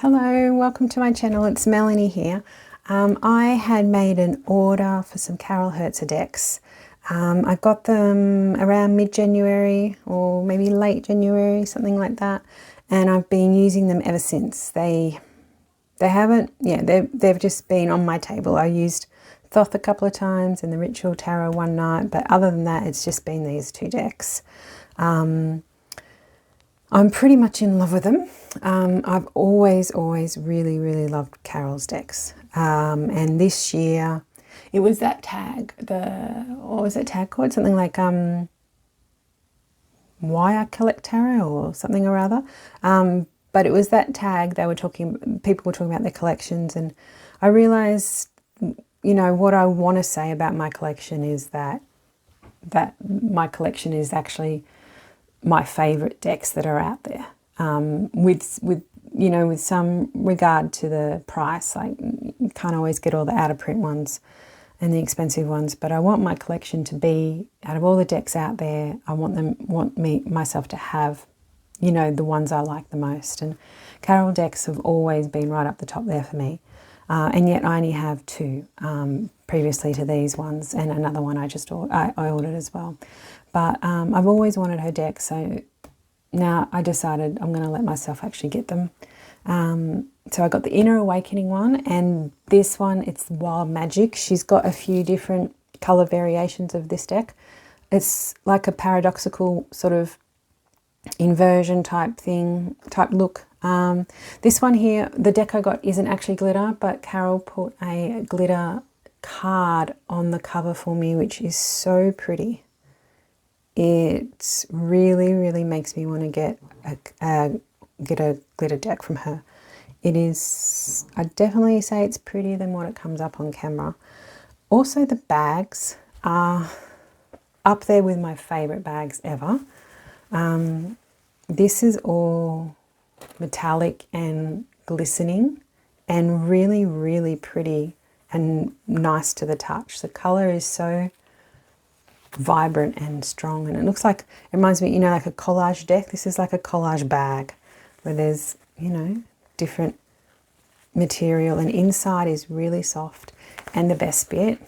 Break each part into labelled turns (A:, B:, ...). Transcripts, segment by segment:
A: Hello, welcome to my channel. It's Melanie here. I had made an order for some Carol Herzer decks. I got them around mid-January or maybe late January, something like that. And I've been using them ever since. They've just been on my table. I used Thoth a couple of times and the Ritual Tarot one night, but other than that, it's just been these two decks. I'm pretty much in love with them. I've always really loved Carol's decks. And this year, it was that tag, what was that tag called? Something like Why I Collect Tarot or something or other. But it was that tag, people were talking about their collections, and I realized, you know, what I want to say about my collection is that my collection is actually my favorite decks that are out there, with some regard to the price. Like, you can't always get all the out of print ones and the expensive ones, but I want my collection to be, out of all the decks out there, I want myself to have, you know, the ones I like the most. And Carol decks have always been right up the top there for me, and yet I only have two previously to these ones, and another one I ordered as well. But I've always wanted her deck, so now I decided I'm going to let myself actually get them. So I got the Inner Awakening one, and this one, it's Wild Magic. She's got a few different colour variations of this deck. It's like a paradoxical sort of inversion type look. This one here, the deck I got isn't actually glitter, but Carol put a glitter card on the cover for me, which is so pretty. It really makes me want to get a glitter deck from her. It is, I definitely say it's prettier than what it comes up on camera. Also, the bags are up there with my favourite bags ever. This is all metallic and glistening and really pretty and nice to the touch. The colour is so vibrant and strong, and it reminds me, you know, like a collage deck. This is like a collage bag where there's, you know, different material, and inside is really soft. And the best bit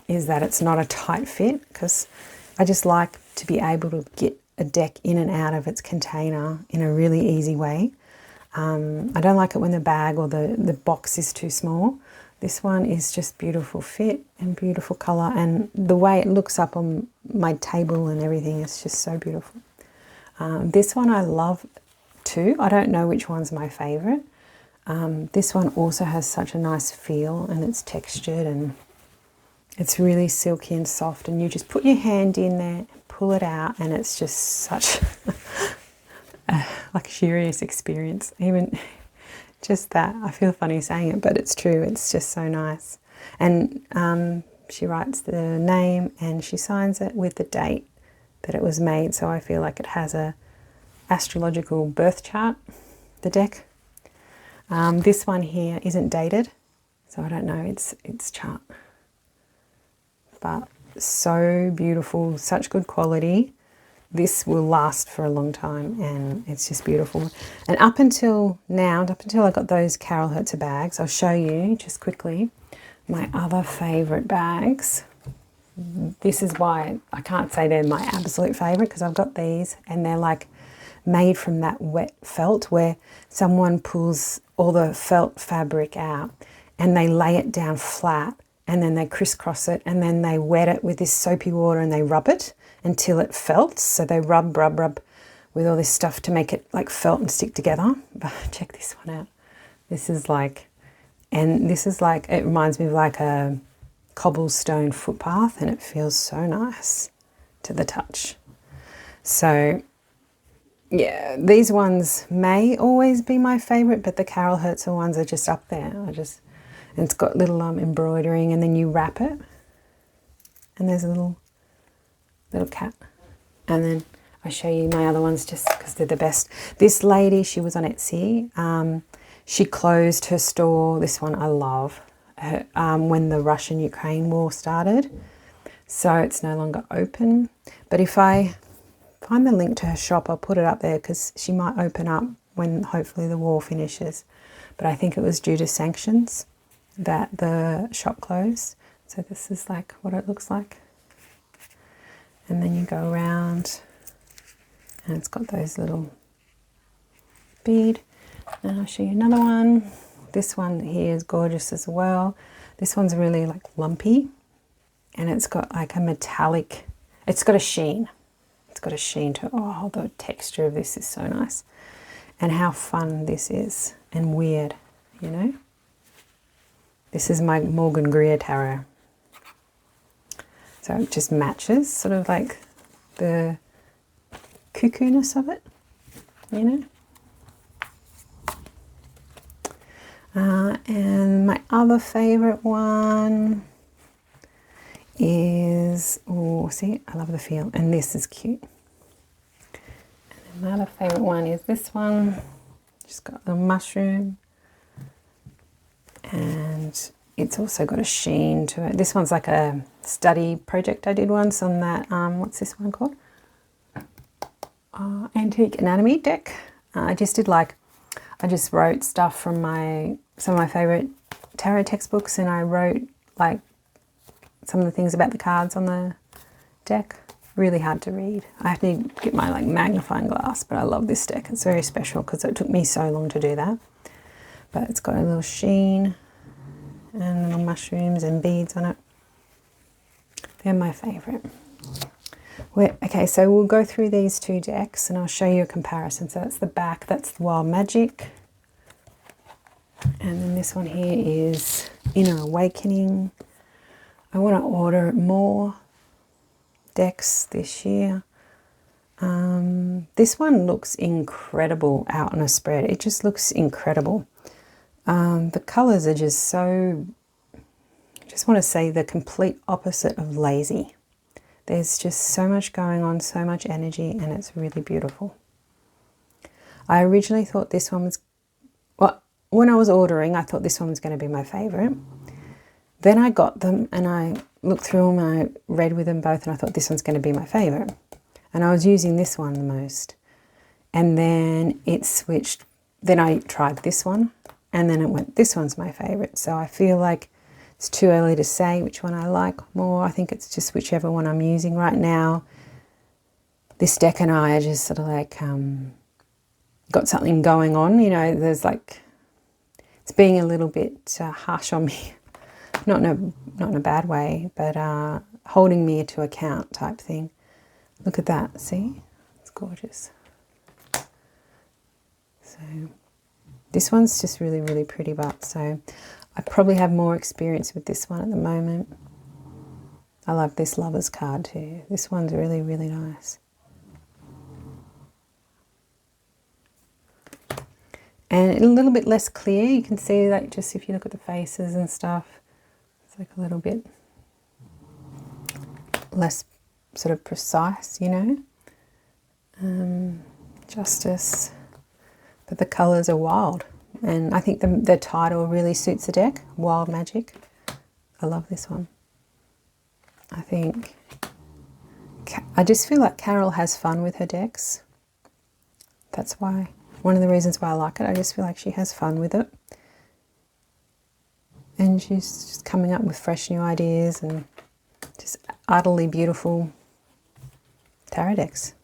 A: is that it's not a tight fit, because I just like to be able to get a deck in and out of its container in a really easy way. I don't like it when the bag or the box is too small. This one is just beautiful fit and beautiful colour, and the way it looks up on my table and everything is just so beautiful. This one I love too. I don't know which one's my favourite. This one also has such a nice feel, and it's textured and it's really silky and soft, and you just put your hand in there and pull it out, and it's just such a luxurious experience. Even just that, I feel funny saying it, but it's true. It's just so nice. And she writes the name and she signs it with the date that it was made, so I feel like it has a astrological birth chart, the deck. This one here isn't dated, so I don't know its chart, but so beautiful, such good quality. This will last for a long time, and it's just beautiful. And up until I got those Carol Herzer bags, I'll show you just quickly my other favourite bags. This is why I can't say they're my absolute favourite, because I've got these, and they're like made from that wet felt, where someone pulls all the felt fabric out and they lay it down flat, and then they crisscross it, and then they wet it with this soapy water and they rub it until it felts. So they rub with all this stuff to make it like felt and stick together. But check this one out. This is like, it reminds me of like a cobblestone footpath, and it feels so nice to the touch. So yeah, these ones may always be my favourite, but the Carol Herzer ones are just up there. And it's got little embroidering, and then you wrap it, and there's a little cat. And then I show you my other ones just because they're the best. This lady, she was on Etsy. She closed her store. This one I love. When the Russian-Ukraine war started, so it's no longer open. But if I find the link to her shop, I'll put it up there, because she might open up when hopefully the war finishes. But I think it was due to sanctions that the shop closed. So this is like what it looks like. And then you go around and it's got those little bead. And I'll show you another one. This one here is gorgeous as well. This one's really like lumpy and it's got like a metallic, it's got a sheen. It's got a sheen to it. Oh, the texture of this is so nice. And how fun this is and weird, you know. This is my Morgan Greer tarot. So it just matches sort of like the cuckoo-ness of it, you know. And my other favorite one is, oh, see, I love the feel, and this is cute. And then my other favorite one is this one. Just got the mushroom, and it's also got a sheen to it. This one's like a study project I did once on that, what's this one called? Antique Anatomy deck. I just wrote stuff from some of my favorite tarot textbooks, and I wrote like some of the things about the cards on the deck. Really hard to read. I have to get my like magnifying glass, but I love this deck. It's very special because it took me so long to do that. But it's got a little sheen and little mushrooms and beads on it. They're my favorite. Okay, so we'll go through these two decks and I'll show you a comparison. So that's the back, that's the Wild Magic. And then this one here is Inner Awakening. I want to order more decks this year. This one looks incredible out on a spread. It just looks incredible. The colours are just so, I just want to say the complete opposite of lazy. There's just so much going on, so much energy, and it's really beautiful. I originally thought this one was, well, when I was ordering, I thought this one was going to be my favourite. Then I got them and I looked through them and I read with them both and I thought this one's going to be my favourite. And I was using this one the most. And then it switched. Then I tried this one and then it went, this one's my favourite. So I feel like it's too early to say which one I like more. I think it's just whichever one I'm using right now. This deck and I are just sort of like got something going on. You know, there's like, it's being a little bit harsh on me. Not in a bad way, but holding me to account type thing. Look at that, see? It's gorgeous. So this one's just really, really pretty, but so I probably have more experience with this one at the moment. I love this Lover's card too. This one's really, really nice. And a little bit less clear. You can see that just if you look at the faces and stuff. It's like a little bit less sort of precise, you know. Justice. But the colours are wild. And I think the title really suits the deck, Wild Magic. I love this one. I just feel like Carol has fun with her decks. That's why, one of the reasons why I like it. I just feel like she has fun with it. And she's just coming up with fresh new ideas and just utterly beautiful tarot decks.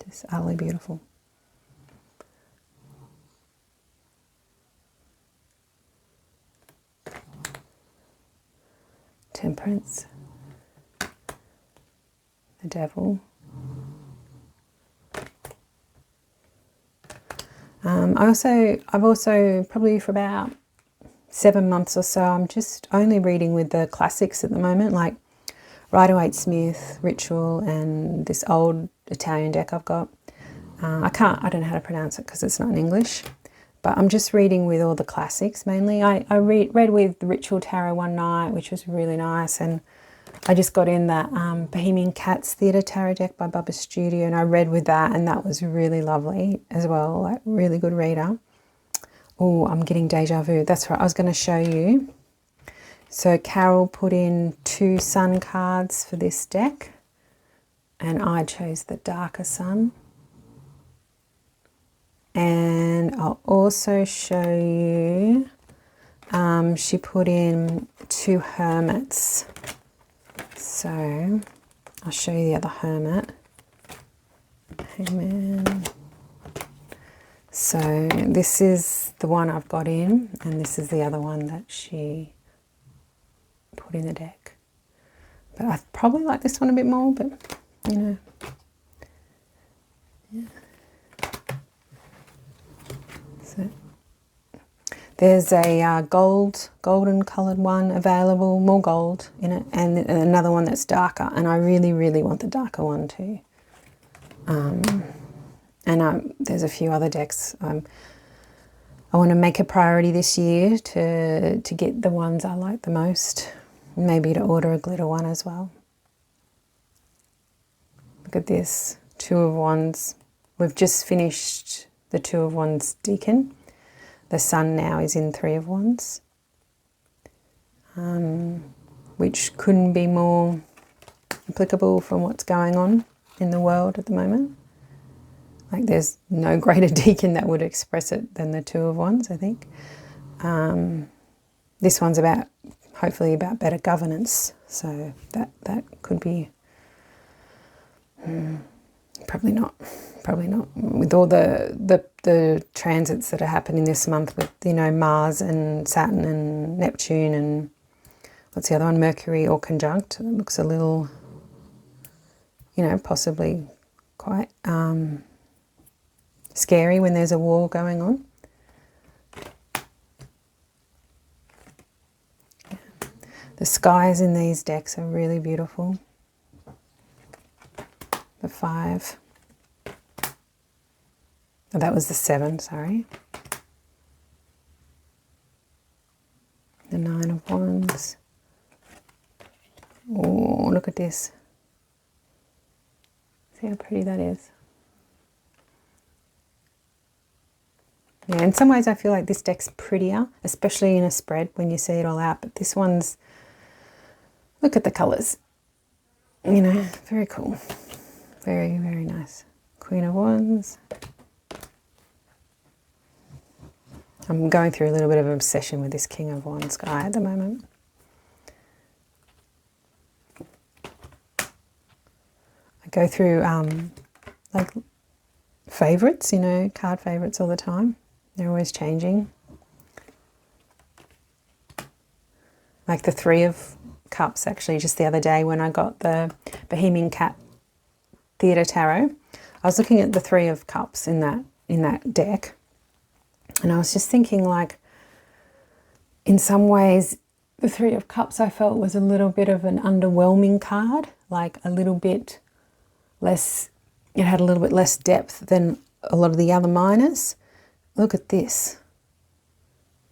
A: Just utterly beautiful. Temperance, the Devil. I've also probably for about 7 months or so, I'm just only reading with the classics at the moment, like Rider-Waite-Smith, Ritual, and this old Italian deck I've got. I don't know how to pronounce it because it's not in English. But I'm just reading with all the classics mainly. I read with Ritual Tarot one night, which was really nice. And I just got in that Bohemian Cats Theatre Tarot deck by Bubba Studio, and I read with that, and that was really lovely as well. Like, really good reader. Oh, I'm getting deja vu. That's right, I was going to show you. So Carol put in 2 sun cards for this deck, and I chose the darker sun. And I'll also show you, she put in 2 hermits. So I'll show you the other hermit. Amen. So this is the one I've got in, and this is the other one that she put in the deck. But I probably like this one a bit more, but you know. Yeah. So there's a golden coloured one available, more gold in it, and another one that's darker, and I really, really want the darker one too. And there's a few other decks. I want to make a priority this year to get the ones I like the most. Maybe to order a glitter one as well. Look at this, 2 of Wands. We've just finished the 2 of Wands Deacon. The Sun now is in 3 of Wands, which couldn't be more applicable from what's going on in the world at the moment. Like there's no greater deacon that would express it than the 2 of Wands, I think. This one's hopefully about better governance. So that could be, probably not with all the transits that are happening this month with, you know, Mars and Saturn and Neptune and what's the other one, Mercury all conjunct. It looks a little, you know, possibly quite scary when there's a war going on. Yeah. The skies in these decks are really beautiful. The 5. Oh, that was the 7, sorry. The 9 of Wands. Oh, look at this. See how pretty that is. Yeah, in some ways I feel like this deck's prettier, especially in a spread when you see it all out. But this one's, look at the colours. You know, very cool. Very, very nice. Queen of Wands. I'm going through a little bit of an obsession with this King of Wands guy at the moment. I go through like favourites, you know, card favourites all the time. They're always changing. Like the 3 of Cups, actually, just the other day when I got the Bohemian Cat Theatre Tarot, I was looking at the 3 of Cups in that deck, and I was just thinking, like, in some ways, the 3 of Cups I felt was a little bit of an underwhelming card, like a little bit less, it had a little bit less depth than a lot of the other minors. Look at this.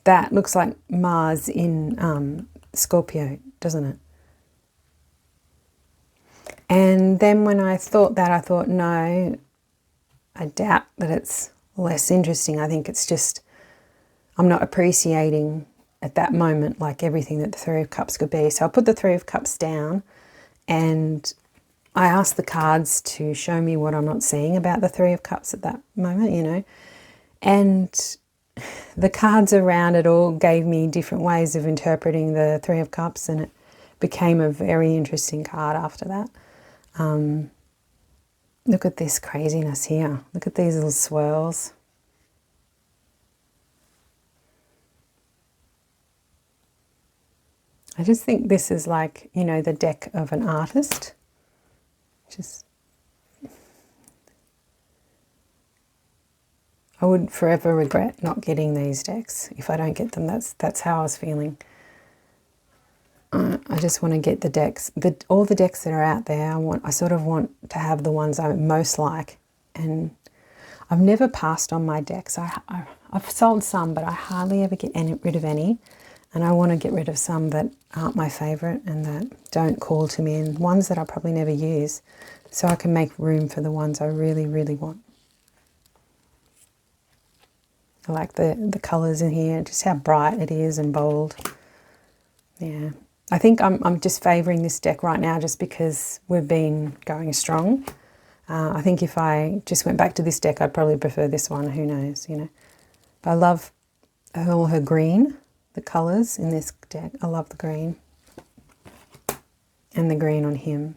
A: That looks like Mars in Scorpio, doesn't it? And then when I thought that, I thought, no, I doubt that it's less interesting. I think it's just, I'm not appreciating at that moment like everything that the 3 of Cups could be. So I put the 3 of Cups down and I asked the cards to show me what I'm not seeing about the 3 of Cups at that moment, you know. And the cards around it all gave me different ways of interpreting the 3 of Cups, and it became a very interesting card after that. Look at this craziness here. Look at these little swirls. I just think this is like, you know, the deck of an artist. Just, I would forever regret not getting these decks. If I don't get them, that's how I was feeling. I just want to get the decks, all the decks that are out there. I sort of want to have the ones I most like. And I've never passed on my decks. I've sold some, but I hardly ever get rid of any. And I want to get rid of some that aren't my favourite and that don't call to me, and ones that I probably never use, so I can make room for the ones I really, really want. I like the colours in here, just how bright it is and bold. Yeah, I think I'm just favouring this deck right now just because we've been going strong. I think if I just went back to this deck, I'd probably prefer this one. Who knows, you know. But I love all her green, the colours in this deck. I love the green. And the green on him.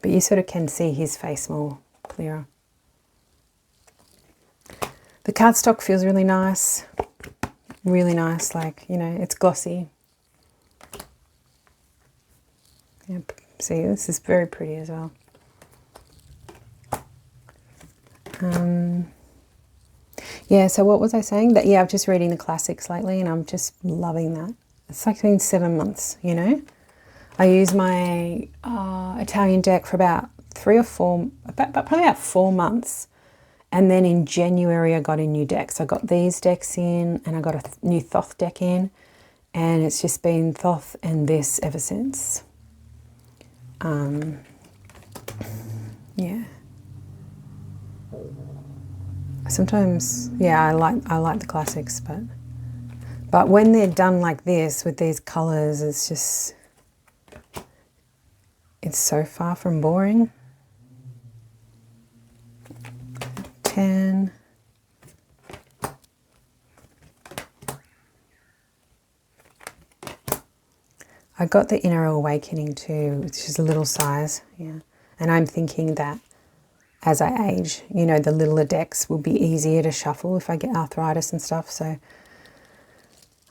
A: But you sort of can see his face more clearer. The cardstock feels really nice. Really nice, like, you know, it's glossy. Yep. See, this is very pretty as well. Yeah, so what was I saying? That, yeah, I'm just reading the classics lately and I'm just loving that. It's like been 7 months, you know. I use my Italian deck for about 3 or 4, probably about 4 months. And then in January, I got a new deck. So I got these decks in and I got a new Thoth deck in. And it's just been Thoth and this ever since. Yeah. Sometimes, yeah, I like the classics, but when they're done like this with these colours, it's so far from boring. 10. I got the Inner Awakening too, which is a little size, yeah. And I'm thinking that as I age, you know, the littler decks will be easier to shuffle if I get arthritis and stuff. So,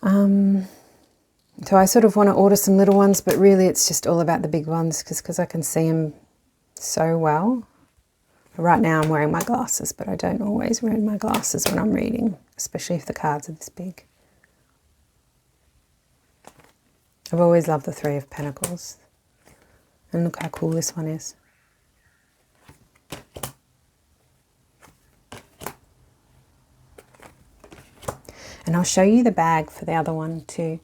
A: so I sort of want to order some little ones, but really it's just all about the big ones because I can see them so well. Right now I'm wearing my glasses, but I don't always wear my glasses when I'm reading, especially if the cards are this big. I've always loved the Three of Pentacles. And look how cool this one is. And I'll show you the bag for the other one too,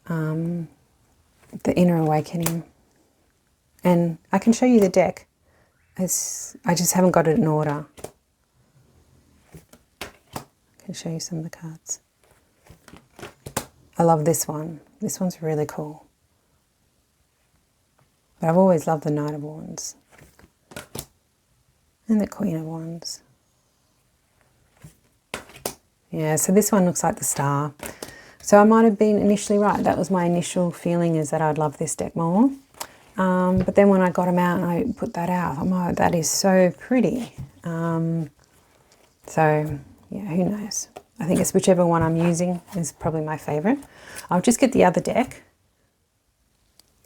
A: the Inner Awakening. And I can show you the deck. I just haven't got it in order. I can show you some of the cards. I love this one. This one's really cool. But I've always loved the Knight of Wands. And the Queen of Wands. Yeah, so this one looks like the Star. So I might have been initially right. That was my initial feeling, is that I'd love this deck more. But then when I got them out and I put that out, I'm like, that is so pretty. So, yeah, who knows? I think it's whichever one I'm using is probably my favourite. I'll just get the other deck.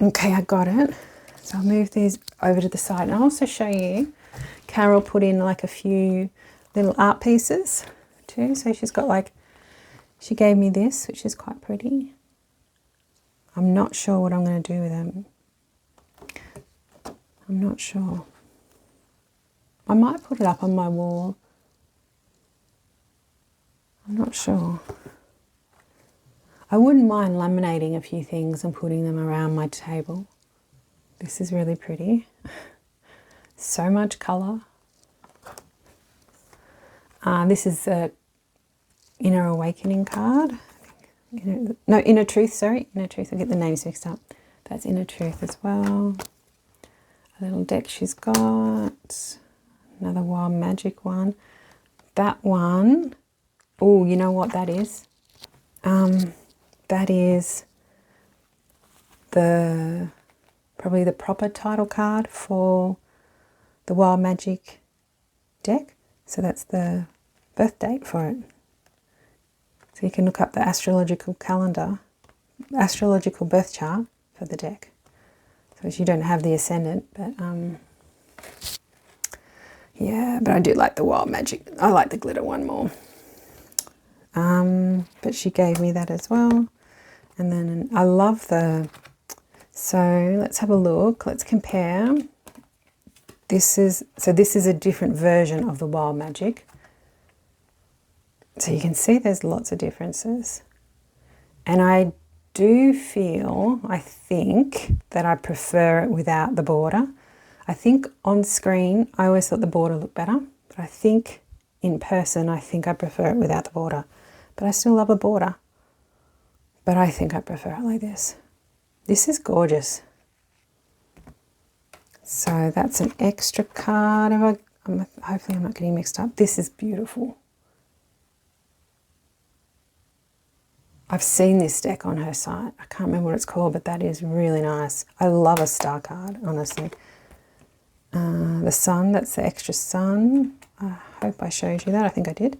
A: Okay, I got it. So I'll move these over to the side. And I'll also show you, Carol put in like a few little art pieces too. So she's got like, she gave me this, which is quite pretty. I'm not sure what I'm going to do with them. I'm not sure. I might put it up on my wall. I'm not sure. I wouldn't mind laminating a few things and putting them around my table. This is really pretty. So much colour. This is a Inner Awakening card. Inner Truth, sorry. Inner Truth, I get the names mixed up. That's Inner Truth as well. A little deck she's got. Another Wild Magic one. That one, oh, you know what that is? That is probably the proper title card for the Wild Magic deck. So that's the birth date for it. So you can look up the astrological calendar, astrological birth chart for the deck. So you don't have the ascendant, but yeah, but I do like the Wild Magic. I like the glitter one more. But she gave me that as well. And then I love so let's have a look. Let's compare. This is a different version of the Wild Magic. So you can see there's lots of differences. And I do feel, I think, that I prefer it without the border. I think on screen, I always thought the border looked better. But I think in person, I think I prefer it without the border. But I still love a border. But I think I prefer it like this. This is gorgeous. So that's an extra card. Hopefully I'm not getting mixed up. This is beautiful. I've seen this deck on her site. I can't remember what it's called, but that is really nice. I love a star card, honestly. The sun, that's the extra sun. I hope I showed you that. I think I did.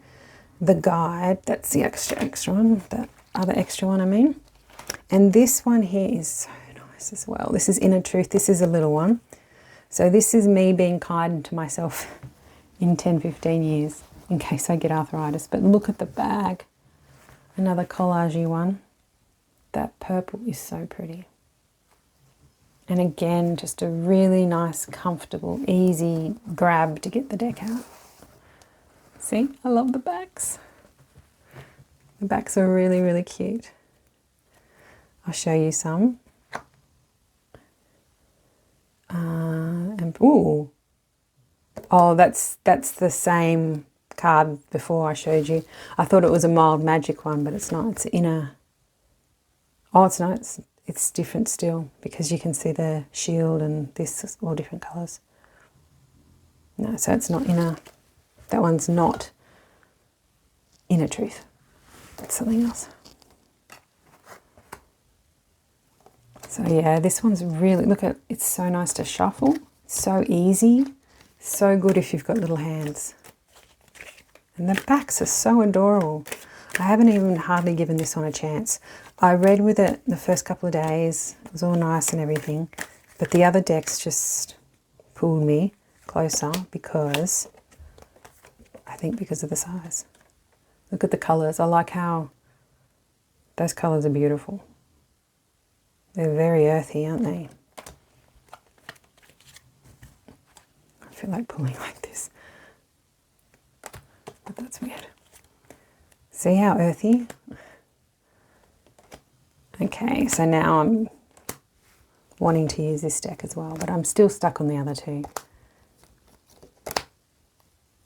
A: The guide, that's the extra one. The other extra one, I mean. And this one here is so nice as well. This is Inner Truth. This is a little one. So this is me being kind to myself in 10, 15 years in case I get arthritis. But look at the bag. Another collagey one. That purple is so pretty. And again, just a really nice, comfortable, easy grab to get the deck out. See, I love the backs. The backs are really, really cute. I'll show you some. Ooh. Oh, that's the same card before I showed you. I thought it was a mild magic one, but it's not. It's inner. Oh, it's not. It's different still because you can see the shield and this is all different colours. No, so it's not inner. That one's not Inner Truth. It's something else. So yeah, this one's really, look at, it's so nice to shuffle. So easy. So good if you've got little hands. And the backs are so adorable. I haven't even hardly given this one a chance. I read with it the first couple of days. It was all nice and everything. But the other decks just pulled me closer because, I think because of the size. Look at the colours. I like how those colours are beautiful. They're very earthy, aren't they? I feel like pulling like this. But that's weird. See how earthy? Okay, so now I'm wanting to use this deck as well, but I'm still stuck on the other two.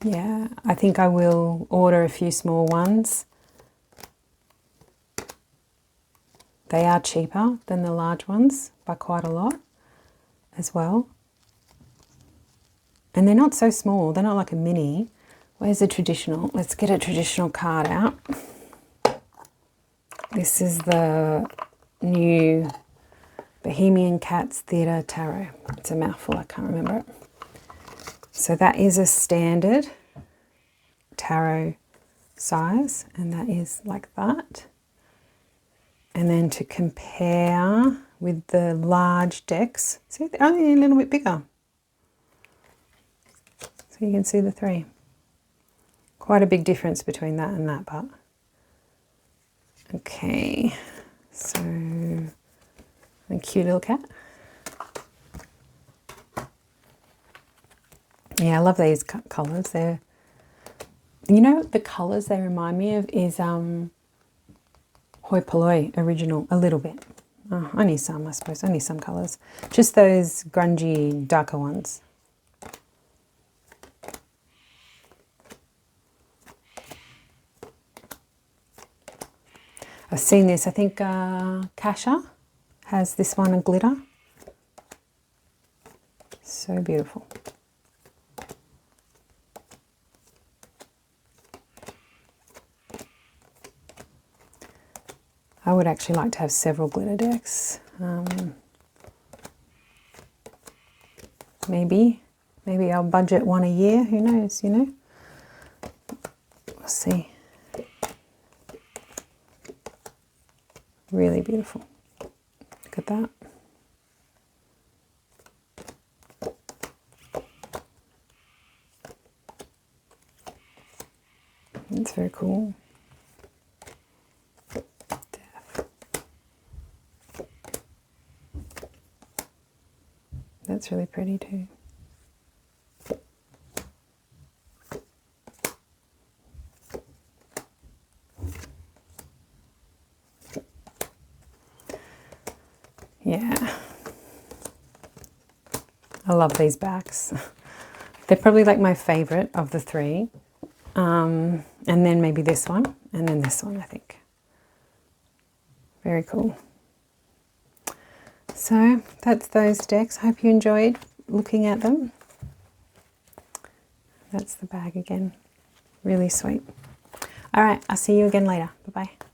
A: Yeah, I think I will order a few small ones. They are cheaper than the large ones by quite a lot as well. And they're not so small, they're not like a mini. Where's the traditional? Let's get a traditional card out. This is the new Bohemian Cats Theatre Tarot. It's a mouthful, I can't remember it. So that is a standard tarot size, and that is like that. And then to compare with the large decks, see, they're only a little bit bigger. So you can see the three. Quite a big difference between that and that part. Okay, so a cute little cat. Yeah, I love these colours. They're, you know, the colours they remind me of is Hoi Polloi original, a little bit. Oh, only some, I suppose, only some colours. Just those grungy, darker ones. I've seen this, I think Kasha has this one in glitter. So beautiful. I would actually like to have several glitter decks. Maybe I'll budget one a year, who knows, you know? We'll see. Really beautiful. Look at that. It's very cool. That's really pretty too. Yeah. I love these backs. They're probably like my favourite of the three. And then maybe this one, and then this one, I think. Very cool. So that's those decks. I hope you enjoyed. looking at them. That's the bag again. Really sweet. All right, I'll see you again later. Bye-bye.